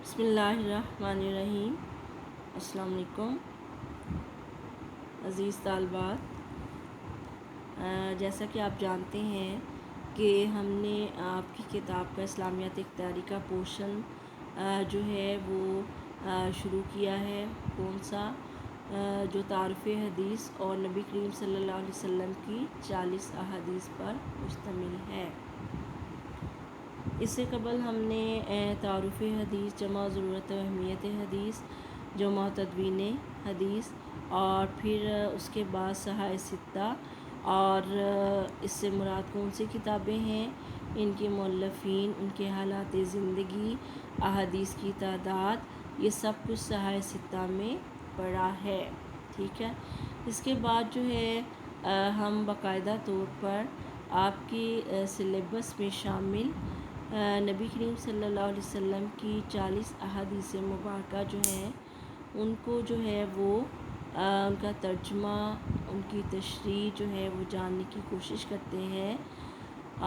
بسم اللہ الرحمن الرحیم۔ السلام علیکم عزیز طالبات، جیسا کہ آپ جانتے ہیں کہ ہم نے آپ کی کتاب کا اسلامیات اختیاری کا پورشن جو ہے وہ شروع کیا ہے۔ کون سا؟ جو تعارف حدیث اور نبی کریم صلی اللہ علیہ وسلم کی 40 احادیث پر مشتمل ہے۔ اس سے قبل ہم نے تعارف حدیث، جمع ضرورت و اہمیت حدیث، جمع تدوین حدیث، اور پھر اس کے بعد صحاح ستہ، اور اس سے مراد کون سی کتابیں ہیں، ان کے مؤلفین، ان کے حالات زندگی، احادیث کی تعداد، یہ سب کچھ صحاح ستہ میں پڑھا ہے۔ ٹھیک ہے۔ اس کے بعد جو ہے ہم باقاعدہ طور پر آپ کی سلیبس میں شامل نبی کریم صلی اللہ علیہ وسلم کی 40 احادیث مبارکہ جو ہیں ان کو جو ہے وہ ان کا ترجمہ، ان کی تشریح جو ہے وہ جاننے کی کوشش کرتے ہیں۔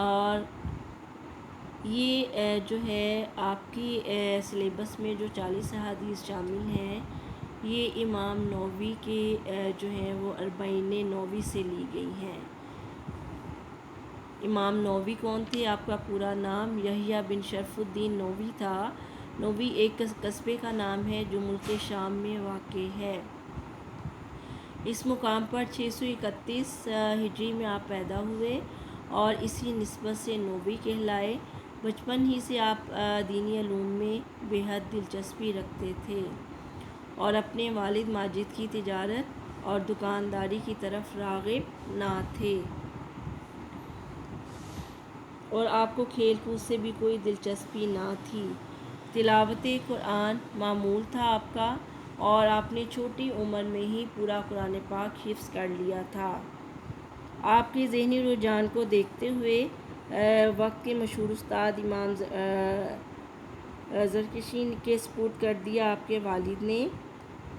اور یہ جو ہے آپ کی سلیبس میں جو 40 احادیث شامل ہیں، یہ امام نووی کے جو ہیں وہ 40 نووی سے لی گئی ہیں۔ امام نووی کون تھے؟ آپ کا پورا نام یحییٰ بن شرف الدین نووی تھا۔ نووی ایک قصبے کا نام ہے جو ملک شام میں واقع ہے۔ اس مقام پر 631 ہجری میں آپ پیدا ہوئے اور اسی نسبت سے نووی کہلائے۔ بچپن ہی سے آپ دینی علوم میں بے حد دلچسپی رکھتے تھے اور اپنے والد ماجد کی تجارت اور دکانداری کی طرف راغب نہ تھے، اور آپ کو کھیل کود سے بھی کوئی دلچسپی نہ تھی۔ تلاوت قرآن معمول تھا آپ کا، اور آپ نے چھوٹی عمر میں ہی پورا قرآن پاک حفظ کر لیا تھا۔ آپ کے ذہنی رجحان کو دیکھتے ہوئے وقت کے مشہور استاد امام زرکشی کے سپرد کر دیا آپ کے والد نے،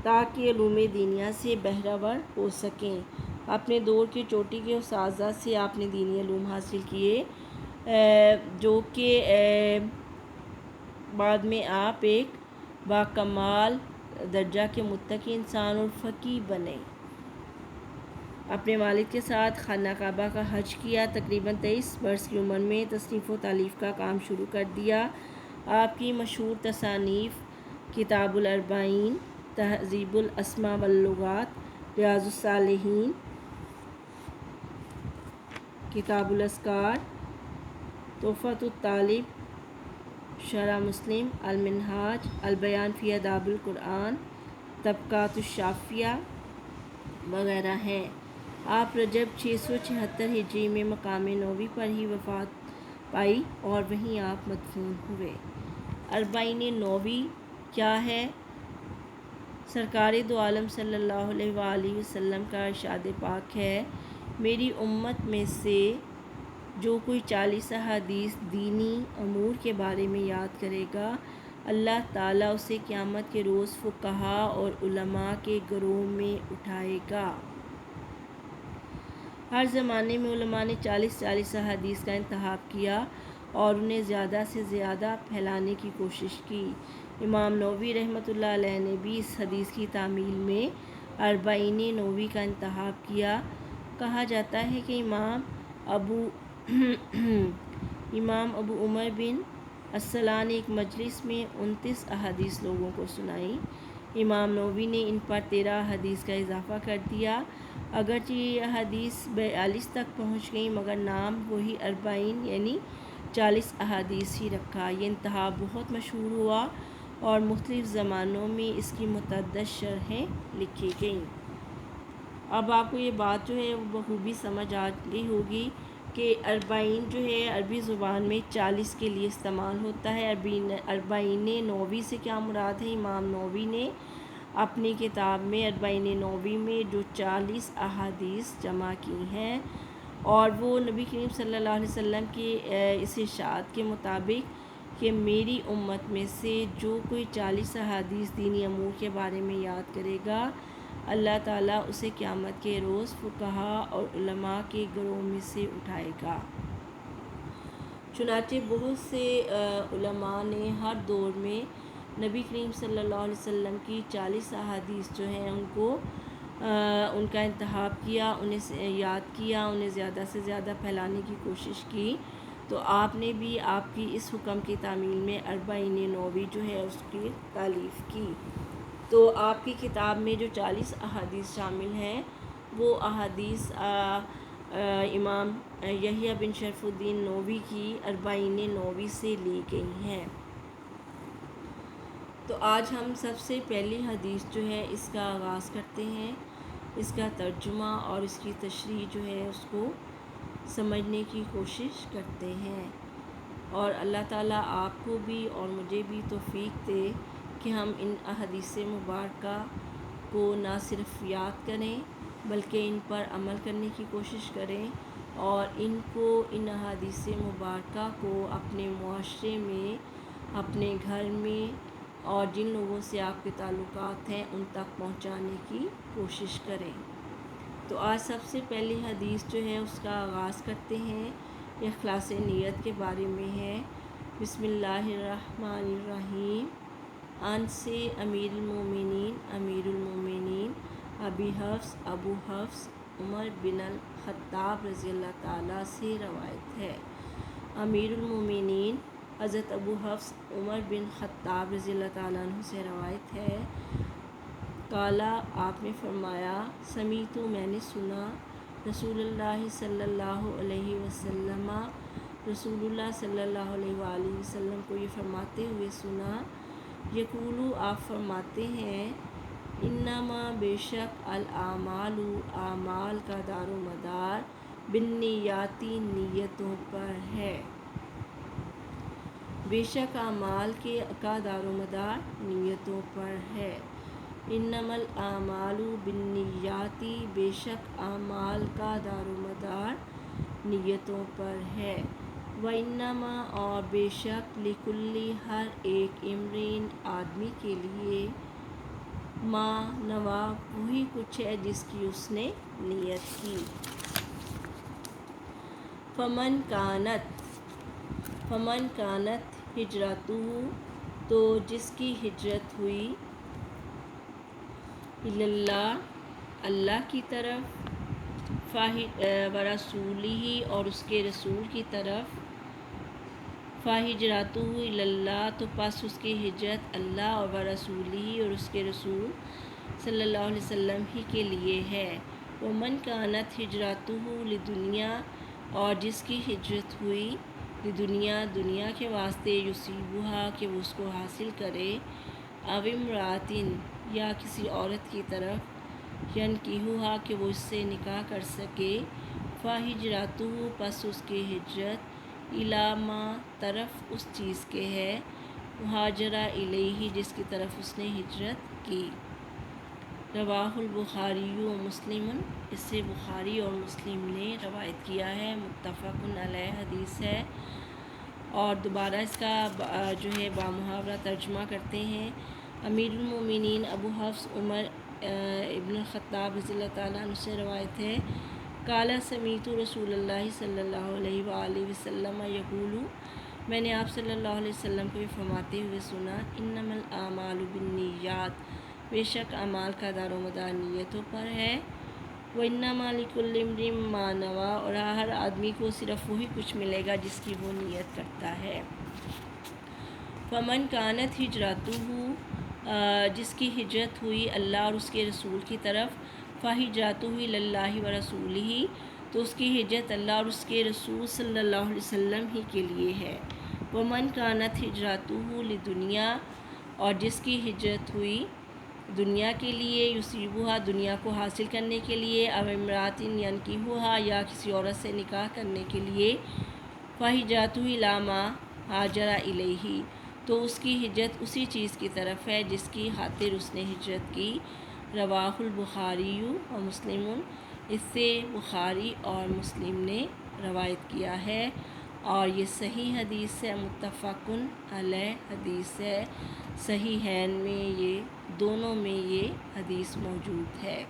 تاکہ علوم دینیہ سے بہرہ ور ہو سکیں۔ اپنے دور کے چوٹی کے اساتذہ سے آپ نے دینی علوم حاصل کیے، جو کہ بعد میں آپ ایک باکمال درجہ کے متقی انسان اور فقیہ بنے۔ اپنے والد کے ساتھ خانہ کعبہ کا حج کیا۔ تقریباً 23 برس کی عمر میں تصنیف و تالیف کا کام شروع کر دیا۔ آپ کی مشہور تصانیف کتاب الاربعین، تہذیب الاسماء واللغات، ریاض الصالحین، کتاب الاذکار، تحفۃ الطالب، شرح مسلم، المنہاج، البیان فی آداب القرآن، طبقات الشافعیہ وغیرہ ہیں۔ آپ رجب 676 ہجری میں مقام نووی پر ہی وفات پائی اور وہیں آپ مدفون ہوئے۔ 40 نووی کیا ہے؟ سرکار دو عالم صلی اللہ علیہ وآلہ وسلم کا ارشاد پاک ہے، میری امت میں سے جو کوئی 40 احادیث دینی امور کے بارے میں یاد کرے گا، اللہ تعالیٰ اسے قیامت کے روز فقہاء اور علماء کے گروہ میں اٹھائے گا۔ ہر زمانے میں علماء نے 40 احادیث کا انتخاب کیا اور انہیں زیادہ سے زیادہ پھیلانے کی کوشش کی۔ امام نووی رحمۃ اللہ علیہ نے بھی اس حدیث کی تعمیل میں 40 نووی کا انتخاب کیا۔ کہا جاتا ہے کہ امام ابو عمر بن عسلان نے ایک مجلس میں 29 احادیث لوگوں کو سنائیں۔ امام نووی نے ان پر 13 احادیث کا اضافہ کر دیا۔ اگرچہ یہ احادیث 42 تک پہنچ گئیں، مگر نام وہی 40 یعنی 40 احادیث ہی رکھا۔ یہ انتخاب بہت مشہور ہوا اور مختلف زمانوں میں اس کی متعدد شرحیں لکھی گئیں۔ اب آپ کو یہ بات جو ہے وہ بخوبی سمجھ آ گئی ہوگی کہ 40 جو ہے عربی زبان میں 40 کے لیے استعمال ہوتا ہے۔ 40 نووی سے کیا مراد ہے؟ امام نووی نے اپنی کتاب میں 40 نووی میں جو 40 احادیث جمع کی ہیں، اور وہ نبی کریم صلی اللہ علیہ وسلم کے اس ارشاد کے مطابق کہ میری امت میں سے جو کوئی 40 احادیث دینی امور کے بارے میں یاد کرے گا، اللہ تعالیٰ اسے قیامت کے روز فقہاء اور علماء کے گروہ میں سے اٹھائے گا۔ چنانچہ بہت سے علماء نے ہر دور میں نبی کریم صلی اللہ علیہ وسلم کی 40 احادیث جو ہیں ان کو ان کا انتخاب کیا، انہیں یاد کیا، انہیں زیادہ سے زیادہ پھیلانے کی کوشش کی، تو آپ نے بھی آپ کی اس حکم کی تعمیل میں 40 نووی جو ہے اس کی تالیف کی۔ تو آپ کی کتاب میں جو 40 احادیث شامل ہیں وہ احادیث امام یحییٰ بن شرف الدین نووی کی 40 نووی سے لی گئی ہیں۔ تو آج ہم سب سے پہلی حدیث جو ہے اس کا آغاز کرتے ہیں، اس کا ترجمہ اور اس کی تشریح جو ہے اس کو سمجھنے کی کوشش کرتے ہیں، اور اللہ تعالیٰ آپ کو بھی اور مجھے بھی توفیق دے کہ ہم ان احادیث مبارکہ کو نہ صرف یاد کریں بلکہ ان پر عمل کرنے کی کوشش کریں، اور ان احادیث مبارکہ کو اپنے معاشرے میں، اپنے گھر میں، اور جن لوگوں سے آپ کے تعلقات ہیں ان تک پہنچانے کی کوشش کریں۔ تو آج سب سے پہلی حدیث جو ہے اس کا آغاز کرتے ہیں، اخلاص نیت کے بارے میں ہے۔ بسم اللہ الرحمن الرحیم۔ ان سے امیر المومنین ابو حفص عمر بن الخطاب رضی اللہ تعالیٰ سے روایت ہے۔ امیر المومنین حضرت ابو حفص عمر بن خطاب رضی اللہ تعالیٰ عنہ سے روایت ہے، قالا آپ نے فرمایا، سمیعت میں نے سنا، رسول اللہ صلی اللہ علیہ وسلم، رسول اللہ صلی اللہ علیہ وآلہ وسلم کو یہ فرماتے ہوئے سنا، یقولو آپ فرماتے ہیں، انما بے شک الاعمال اعمال کا دار و مدار بالنیاتی نیتوں پر ہے، بے شک اعمال کا دار و مدار نیتوں پر ہے۔ انما الاعمال بالنیات، بے شک اعمال کا دار و مدار نیتوں پر ہے۔ وانما اور بے شک لکل ہر ایک امرئ آدمی کے لیے ما نوا وہی کچھ ہے جس کی اس نے نیت کی۔ فمن کانت ہجرتہ، تو جس کی ہجرت ہوئی، اللہ اللہ کی طرف، ورسولہ اور اس کے رسول کی طرف، فہجرتہ اللہ تو پس اس کی ہجرت اللہ اور ورسولہ اور اس کے رسول صلی اللہ علیہ وسلم ہی کے لیے ہے۔ ومن کانت ہجرتہ لدنیا، اور جس کی ہجرت ہوئی لدنیا دنیا کے واسطے، یصیبھا کہ وہ اس کو حاصل کرے، او امرأۃ یا کسی عورت کی طرف، ینکحھا کہ وہ اس سے نکاح کر سکے، فہجرتہ پس اس کی ہجرت الی ما طرف اس چیز کے ہے، ہاجر الیہ جس کی طرف اس نے ہجرت کی۔ رواہ البخاری و مسلم، اس سے بخاری اور مسلم نے روایت کیا ہے، متفق علیہ حدیث ہے۔ اور دوبارہ اس کا جو ہے بامحاورہ ترجمہ کرتے ہیں۔ امیر المومنین ابو حفص عمر ابن الخطاب رضی اللہ تعالیٰ عنہ سے روایت ہے، قال سمیعت رسول اللہ صلی اللہ علیہ وآلہ وسلم یقول، میں نے آپ صلی اللہ علیہ وسلم کو یہ فرماتے ہوئے سنا، انما الاعمال بالنیات، بے شک اعمال کا دار و مدار نیتوں پر ہے، وانما لکل امرئ ما نوی، اور ہر آدمی کو صرف وہی کچھ ملے گا جس کی وہ نیت کرتا ہے۔ فمن کانت ہجرتہ، جس کی ہجرت ہوئی اللہ اور اس کے رسول کی طرف، فہجرتہ الی اللہ ورسولہ، تو اس کی ہجرت اللہ اور اس کے رسول صلی اللہ علیہ وسلم ہی کے لیے ہے۔ ومن کانت ہجرتہ لدنیا، اور جس کی ہجرت ہوئی دنیا کے لیے، یصیبھا دنیا کو حاصل کرنے کے لیے، او امرأۃ ینکحھا یا کسی عورت سے نکاح کرنے کے لیے، فہجرتہ الی ما ہاجر الیہ، تو اس کی ہجرت اسی چیز کی طرف ہے جس کی خاطر اس نے ہجرت کی۔ رواہ البخاری و مسلم، اس سے بخاری اور مسلم نے روایت کیا ہے، اور یہ صحیح حدیث ہے، متفق علیہ حدیث ہے، صحیحین میں یہ دونوں میں یہ حدیث موجود ہے۔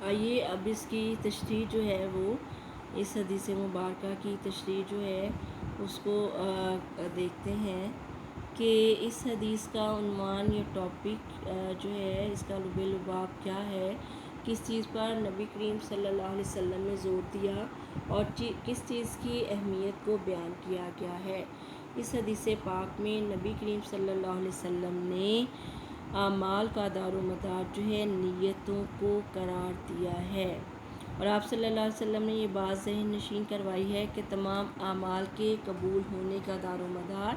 آئیے اب اس کی تشریح جو ہے وہ اس حدیث مبارکہ کی تشریح جو ہے اس کو دیکھتے ہیں کہ اس حدیث کا عنوان یا ٹاپک جو ہے اس کا لب لباب کیا ہے، کس چیز پر نبی کریم صلی اللہ علیہ وسلم نے زور دیا اور کس چیز کی اہمیت کو بیان کیا گیا ہے۔ اس حدیث پاک میں نبی کریم صلی اللہ علیہ وسلم نے اعمال کا دار و مدار جو ہے نیتوں کو قرار دیا ہے، اور آپ صلی اللہ علیہ وسلم نے یہ بات ذہن نشین کروائی ہے کہ تمام اعمال کے قبول ہونے کا دار و مدار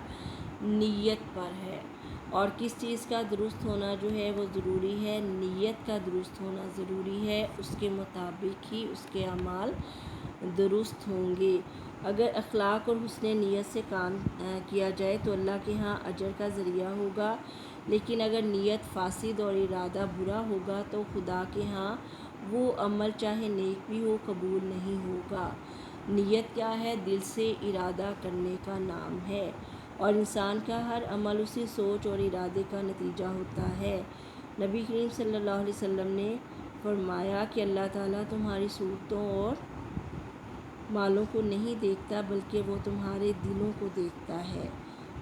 نیت پر ہے، اور کس چیز کا درست ہونا جو ہے وہ ضروری ہے، نیت کا درست ہونا ضروری ہے، اس کے مطابق ہی اس کے اعمال درست ہوں گے۔ اگر اخلاق اور حسن نیت سے کام کیا جائے تو اللہ کے ہاں اجر کا ذریعہ ہوگا، لیکن اگر نیت فاسد اور ارادہ برا ہوگا تو خدا کے ہاں وہ عمل چاہے نیک بھی ہو قبول نہیں ہوگا۔ نیت کیا ہے؟ دل سے ارادہ کرنے کا نام ہے، اور انسان کا ہر عمل اسی سوچ اور ارادے کا نتیجہ ہوتا ہے۔ نبی کریم صلی اللہ علیہ وسلم نے فرمایا کہ اللہ تعالیٰ تمہاری صورتوں اور مالوں کو نہیں دیکھتا بلکہ وہ تمہارے دلوں کو دیکھتا ہے۔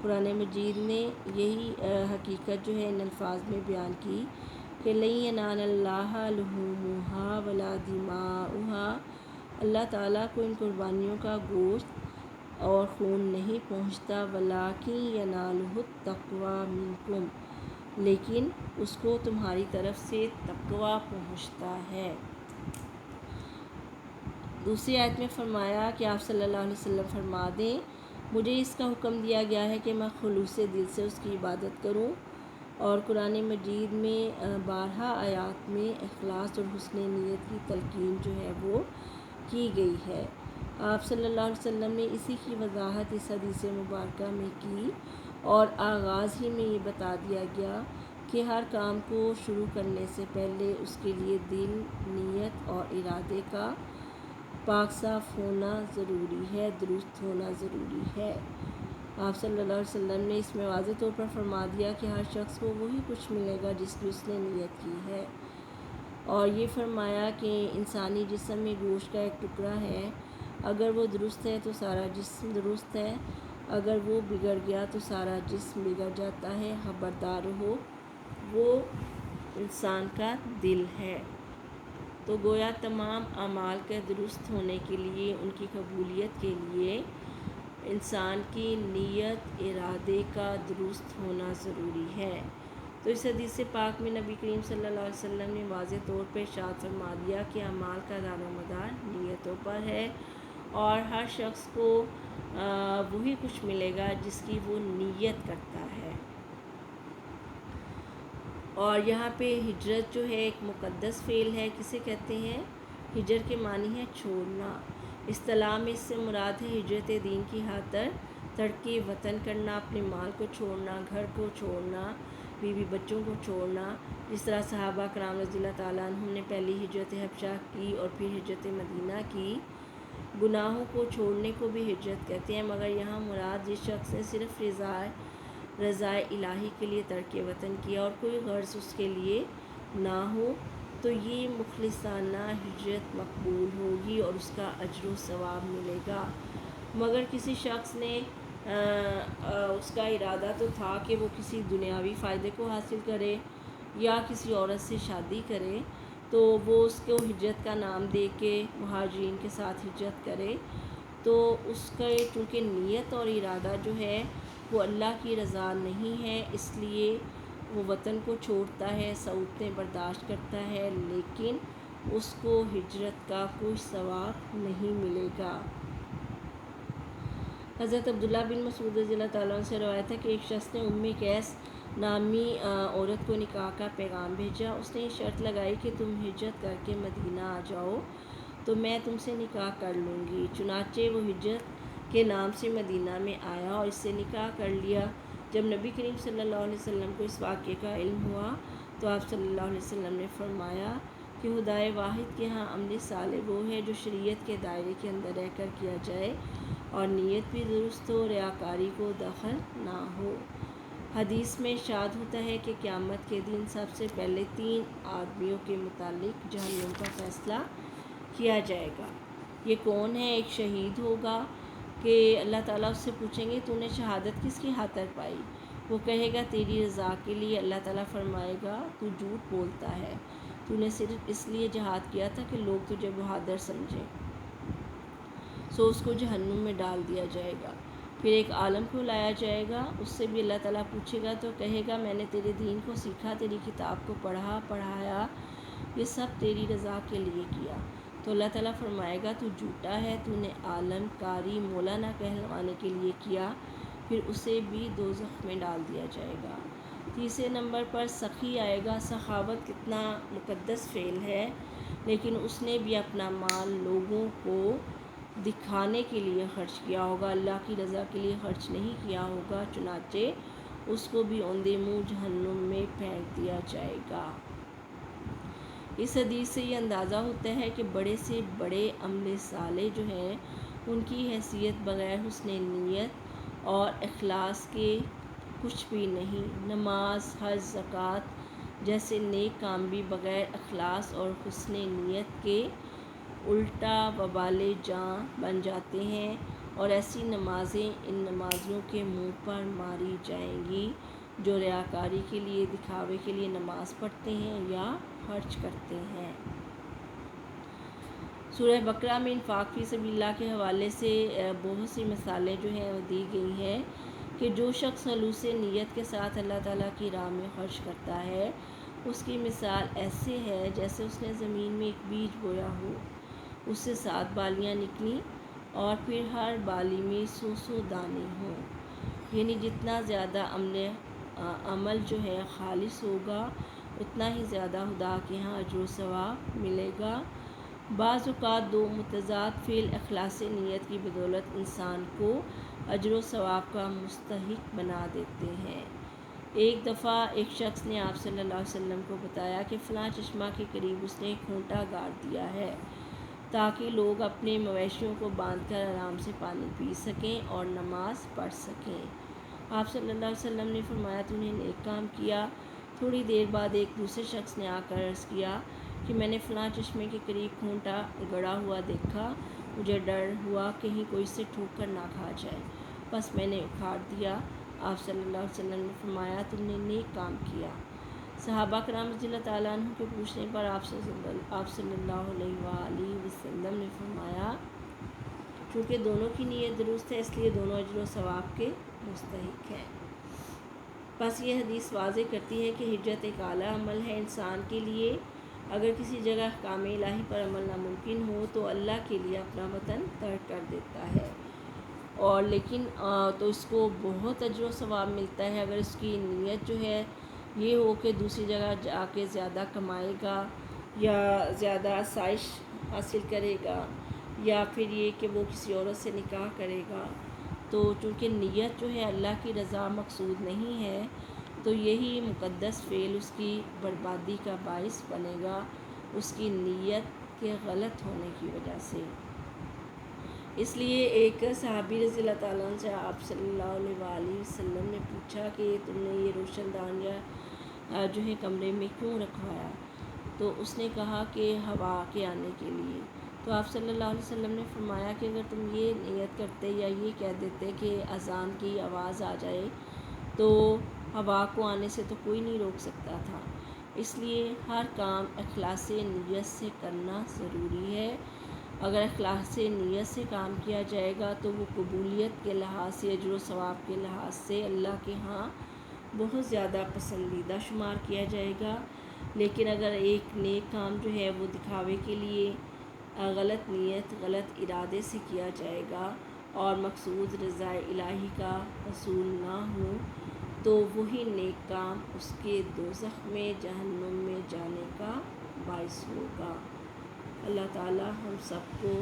قرآن مجید نے یہی حقیقت جو ہے ان الفاظ میں بیان کی کہ لَن يَنَالَ اللَّهَ لُحُومُهَا وَلَا دِمَاؤُهَا، اللہ تعالیٰ کو ان قربانیوں کا گوشت اور خون نہیں پہنچتا، وَلَٰكِن يَنَالُهُ التَّقْوَىٰ مِنكُمْ، لیکن اس کو تمہاری طرف سے تقویٰ پہنچتا ہے۔ دوسری آیت میں فرمایا کہ آپ صلی اللہ علیہ وسلم فرما دیں مجھے اس کا حکم دیا گیا ہے کہ میں خلوص دل سے اس کی عبادت کروں، اور قرآن مجید میں 12 آیات میں اخلاص اور حسن نیت کی تلقین جو ہے وہ کی گئی ہے۔ آپ صلی اللہ علیہ وسلم نے اسی کی وضاحت اس حدیث مبارکہ میں کی، اور آغاز ہی میں یہ بتا دیا گیا کہ ہر کام کو شروع کرنے سے پہلے اس کے لیے دل، نیت اور ارادے کا پاک صاف ہونا ضروری ہے، درست ہونا ضروری ہے۔ آپ صلی اللہ علیہ وسلم نے اس میں واضح طور پر فرما دیا کہ ہر شخص کو وہی کچھ ملے گا جس کی اس نے نیت کی ہے، اور یہ فرمایا کہ انسانی جسم میں گوشت کا ایک ٹکڑا ہے، اگر وہ درست ہے تو سارا جسم درست ہے، اگر وہ بگڑ گیا تو سارا جسم بگڑ جاتا ہے۔ خبردار ہو، وہ انسان کا دل ہے۔ تو گویا تمام اعمال کے درست ہونے کے لیے، ان کی قبولیت کے لیے انسان کی نیت، ارادے کا درست ہونا ضروری ہے۔ تو اس حدیث پاک میں نبی کریم صلی اللہ علیہ وسلم نے واضح طور پہ ارشاد فرما دیا کہ اعمال کا دار و مدار نیتوں پر ہے، اور ہر شخص کو وہی کچھ ملے گا جس کی وہ نیت کرتا ہے۔ اور یہاں پہ ہجرت جو ہے ایک مقدس فعل ہے۔ کسے کہتے ہیں؟ ہجر کے معنی ہے چھوڑنا۔ اصطلاح میں اس سے مراد ہے ہجرت دین کی خاطر ترک وطن کرنا، اپنے مال کو چھوڑنا، گھر کو چھوڑنا، بیوی بچوں کو چھوڑنا، جس طرح صحابہ کرام رضی اللہ تعالیٰ عنہم نے پہلی ہجرت حبشہ کی اور پھر ہجرت مدینہ کی۔ گناہوں کو چھوڑنے کو بھی ہجرت کہتے ہیں، مگر یہاں مراد جس شخص نے صرف رضا الہی کے لیے ترک وطن کیا اور کوئی غرض اس کے لیے نہ ہو تو یہ مخلصانہ ہجرت مقبول ہوگی اور اس کا اجر و ثواب ملے گا۔ مگر کسی شخص نے اس کا ارادہ تو تھا کہ وہ کسی دنیاوی فائدے کو حاصل کرے یا کسی عورت سے شادی کرے، تو وہ اس کو ہجرت کا نام دے کے مہاجرین کے ساتھ ہجرت کرے، تو اس کا چونکہ نیت اور ارادہ جو ہے وہ اللہ کی رضا نہیں ہے، اس لیے وہ وطن کو چھوڑتا ہے، صعوبتیں برداشت کرتا ہے، لیکن اس کو ہجرت کا کوئی ثواب نہیں ملے گا۔ حضرت عبداللہ بن مسعود رضی اللہ تعالیٰ عنہ سے روایت ہے کہ ایک شخص نے ام قیس نامی عورت کو نکاح کا پیغام بھیجا۔ اس نے یہ شرط لگائی کہ تم ہجرت کر کے مدینہ آ جاؤ تو میں تم سے نکاح کر لوں گی۔ چنانچہ وہ ہجرت کے نام سے مدینہ میں آیا اور اس سے نکاح کر لیا۔ جب نبی کریم صلی اللہ علیہ وسلم کو اس واقعے کا علم ہوا تو آپ صلی اللہ علیہ وسلم نے فرمایا کہ خدائے واحد کے ہاں عمل صالح وہ ہے جو شریعت کے دائرے کے اندر رہ کر کیا جائے اور نیت بھی درست ہو، ریاکاری کو دخل نہ ہو۔ حدیث میں ارشاد ہوتا ہے کہ قیامت کے دن سب سے پہلے 3 آدمیوں کے متعلق جہنم کا فیصلہ کیا جائے گا۔ یہ کون ہے؟ ایک شہید ہوگا کہ اللہ تعالیٰ اس سے پوچھیں گے تو نے شہادت کس کی خاطر پائی؟ وہ کہے گا تیری رضا کے لیے۔ اللہ تعالیٰ فرمائے گا تو جھوٹ بولتا ہے، تو نے صرف اس لیے جہاد کیا تھا کہ لوگ تجھے بہادر سمجھیں۔ سو اس کو جہنم میں ڈال دیا جائے گا۔ پھر ایک عالم کو لایا جائے گا، اس سے بھی اللہ تعالیٰ پوچھے گا تو کہے گا میں نے تیرے دین کو سیکھا، تیری کتاب کو پڑھایا، یہ سب تیری رضا کے لیے کیا۔ تو اللہ تعالیٰ فرمائے گا تو جھوٹا ہے، تو نے عالم کاری مولانا کہلوانے کے لیے کیا۔ پھر اسے بھی دوزخ میں ڈال دیا جائے گا۔ تیسرے نمبر پر سخی آئے گا۔ سخاوت کتنا مقدس فعل ہے، لیکن اس نے بھی اپنا مال لوگوں کو دکھانے کے لیے خرچ کیا ہوگا، اللہ کی رضا کے لیے خرچ نہیں کیا ہوگا، چنانچہ اس کو بھی اوندے منہ جہنم میں پھینک دیا جائے گا۔ اس حدیث سے یہ اندازہ ہوتا ہے کہ بڑے سے بڑے عمل صالح جو ہیں ان کی حیثیت بغیر حسن نیت اور اخلاص کے کچھ بھی نہیں۔ نماز، حج، زکوٰۃ جیسے نیک کام بھی بغیر اخلاص اور حسن نیت کے الٹا وبال جاں بن جاتے ہیں، اور ایسی نمازیں ان نمازیوں کے منہ پر ماری جائیں گی جو ریاکاری کے لیے، دکھاوے کے لیے نماز پڑھتے ہیں یا خرچ کرتے ہیں۔ سورہ بقرہ میں انفاق فی سبیل اللہ کے حوالے سے بہت سی مثالیں جو ہیں وہ دی گئی ہیں کہ جو شخص خلوص نیت کے ساتھ اللہ تعالیٰ کی راہ میں خرچ کرتا ہے، اس کی مثال ایسے ہے جیسے اس نے زمین میں ایک بیج بویا ہو، اس سے 7 بالیاں نکلیں اور پھر ہر بالی میں 100 دانے ہوں۔ یعنی جتنا زیادہ عمل جو ہے خالص ہوگا اتنا ہی زیادہ خدا کے ہاں اجر و ثواب ملے گا۔ بعض اوقات 2 متضاد فعل اخلاص نیت کی بدولت انسان کو اجر و ثواب کا مستحق بنا دیتے ہیں۔ ایک دفعہ ایک شخص نے آپ صلی اللہ علیہ وسلم کو بتایا کہ فلاں چشمہ کے قریب اس نے ایک کھونٹا گاڑ دیا ہے تاکہ لوگ اپنے مویشیوں کو باندھ کر آرام سے پانی پی سکیں اور نماز پڑھ سکیں۔ آپ صلی اللہ علیہ وسلم نے فرمایا تو نے نیک کام کیا۔ تھوڑی دیر بعد ایک دوسرے شخص نے آ کر عرض کیا کہ میں نے فلاں چشمے کے قریب کھونٹا گڑا ہوا دیکھا، مجھے ڈر ہوا کہیں کوئی اسے ٹھوک کر نہ کھا جائے، بس میں نے اکھاڑ دیا۔ آپ صلی اللہ علیہ وسلم نے فرمایا تم نے نیک کام کیا۔ صحابہ کرام رضی اللہ تعالیٰ عنہ کے پوچھنے پر آپ صلی اللہ علیہ وآلہ وسلم نے فرمایا چونکہ دونوں کی نیت درست ہے اس لیے دونوں اجر و ثواب کے مستحق ہیں۔ بس یہ حدیث واضح کرتی ہے کہ ہجرت ایک اعلیٰ عمل ہے انسان کے لیے۔ اگر کسی جگہ احکام الہی پر عمل ناممکن ہو تو اللہ کے لیے اپنا وطن ترک کر دیتا ہے، اور لیکن تو اس کو بہت اجر و ثواب ملتا ہے اگر اس کی نیت جو ہے یہ ہو کہ دوسری جگہ جا کے زیادہ کمائے گا یا زیادہ آسائش حاصل کرے گا، یا پھر یہ کہ وہ کسی عورت سے نکاح کرے گا۔ تو چونکہ نیت جو ہے اللہ کی رضا مقصود نہیں ہے تو یہی مقدس فعل اس کی بربادی کا باعث بنے گا، اس کی نیت کے غلط ہونے کی وجہ سے۔ اس لیے ایک صحابی رضی اللہ تعالیٰ عنہ سے آپ صلی اللہ علیہ وآلہ وسلم نے پوچھا کہ تم نے یہ روشن دان یا جو ہے کمرے میں کیوں رکھوایا؟ تو اس نے کہا کہ ہوا کے آنے کے لیے۔ تو آپ صلی اللہ علیہ وسلم نے فرمایا کہ اگر تم یہ نیت کرتے یا یہ کہہ دیتے کہ اذان کی آواز آ جائے تو ہوا کو آنے سے تو کوئی نہیں روک سکتا تھا۔ اس لیے ہر کام اخلاص نیت سے کرنا ضروری ہے۔ اگر اخلاص نیت سے کام کیا جائے گا تو وہ قبولیت کے لحاظ سے، اجر و ثواب کے لحاظ سے اللہ کے ہاں بہت زیادہ پسندیدہ شمار کیا جائے گا۔ لیکن اگر ایک نیک کام جو ہے وہ دکھاوے کے لیے غلط نیت، غلط ارادے سے کیا جائے گا اور مقصود رضا الہی کا حصول نہ ہو تو وہی نیک کام اس کے دوزخ میں، جہنم میں جانے کا باعث ہوگا۔ اللہ تعالیٰ ہم سب کو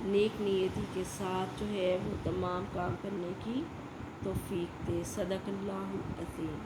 نیک نیتی کے ساتھ جو ہے وہ تمام کام کرنے کی توفیق دے۔ صدق اللہ العظیم۔